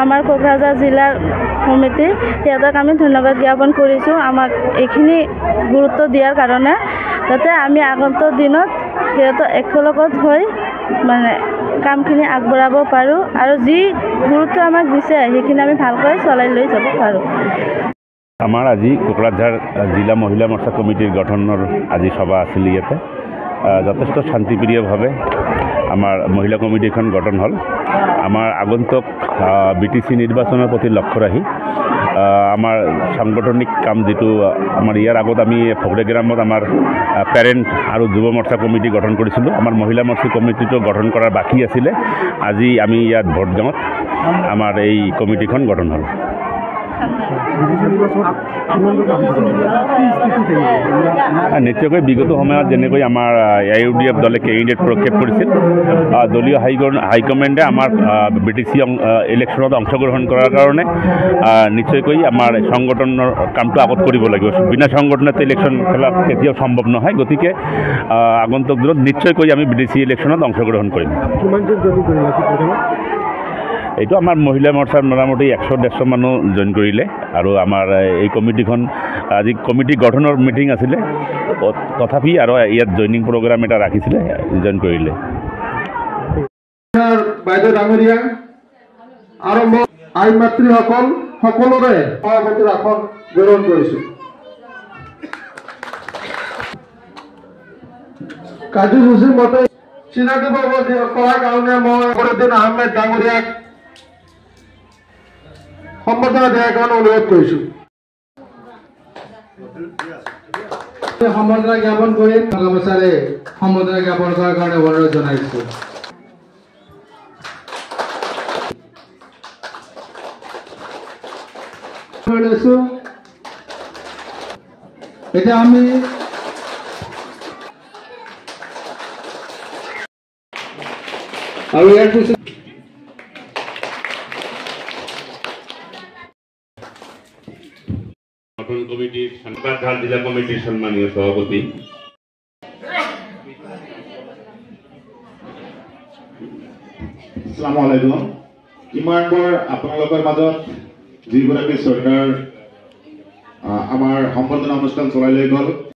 আমাৰ কোকৰাঝাৰ জিলাৰ সমিতি সিহঁতক আমি ধন্যবাদ জ্ঞাপন কৰিছোঁ আমাক এইখিনি গুৰুত্ব দিয়াৰ কাৰণে, যাতে আমি আগন্তুক দিনত সিহঁতৰ একেলগত হৈ মানে কামখিনি আগবঢ়াব পাৰোঁ আৰু যি গুৰুত্ব আমাক দিছে সেইখিনি আমি ভালকৈ চলাই লৈ যাব পাৰোঁ। আমাৰ আজি কোকৰাঝাৰ জিলা মহিলা মৰ্চা কমিটিৰ গঠনৰ আজি সভা আছিল। ইয়াতে যথেষ্ট শান্তিপ্ৰিয়ভাৱে আমাৰ মহিলা কমিটিখন গঠন হ'ল। আমাৰ আগন্তুক BTC নিৰ্বাচনৰ প্ৰতি লক্ষ্য ৰাখি আমাৰ সাংগঠনিক কাম যিটো আমাৰ ইয়াৰ আগত আমি ভগ্ৰেগ্ৰামত আমাৰ পেৰেণ্ট আৰু যুৱ মৰ্চা কমিটি গঠন কৰিছিলোঁ। আমাৰ মহিলা মৰ্চা কমিটিটো গঠন কৰাৰ বাকী আছিলে। আজি আমি ইয়াত ভোটগাঁৱত আমাৰ এই কমিটিখন গঠন হ'ল। নিশ্চয়কৈ বিগত সময়ত যেনেকৈ আমাৰ AUDF দলে কেণ্ডিডেট প্ৰক্ষেপ কৰিছিল, দলীয় হাইকমেণ্ডে আমাৰ BTC ইলেকশ্যনত অংশগ্ৰহণ কৰাৰ কাৰণে নিশ্চয়কৈ আমাৰ সংগঠনৰ কামটো আগত কৰিব লাগিব। বিনা সংগঠনত ইলেকশ্যন খেলা কেতিয়াও সম্ভৱ নহয়। গতিকে আগন্তুক দিনত নিশ্চয়কৈ আমি BTC ইলেকশ্যনত অংশগ্ৰহণ কৰিম। এইটো আমাৰ মহিলা মৰ্চাৰ মোটামুটি 100-150 মানুহ জইন কৰিলে আৰু আমাৰ এই কমিটিখন আজি কমিটি গঠনৰ মিটিং আছিলে, তথাপি আৰু ইয়াত জইনিং প্ৰগ্ৰাম এটা ৰাখিছিলে, জইন কৰিলে। বাইদেউ ডাঙৰীয়া আৰু মই আই মাতৃসকল সকলোৰে সভাপতিৰ আসন গ্ৰহণ কৰিছোঁ। কাৰ্যসূচীৰ মতে চিনাকি কৰাৰ কাৰণে মই ফৰিউদ্দিন আহমেদ ডাঙৰীয়াক সম্বৰ্ধনা দিয়াৰ কাৰণে অনুৰোধ কৰিছোঁ। সম্বৰ্ধনা জ্ঞাপন কৰি গামোচাৰে সম্বৰ্ধনা জ্ঞাপন কৰাৰ কাৰণে অনুৰোধ জনাইছোঁ। এতিয়া আমি আৰু ইয়াৰ পিছত গঠন কমিটিৰ কোকৰাঝাৰ জিলা কমিটিৰ সম্মানীয় সভাপতি আসসালামু আলাইকুম। ইমানবৰ আপোনালোকৰ মাজত যিগৰাকী চৰকাৰ আমাৰ সম্বৰ্ধনা অনুষ্ঠান চলাই লৈ গ'ল,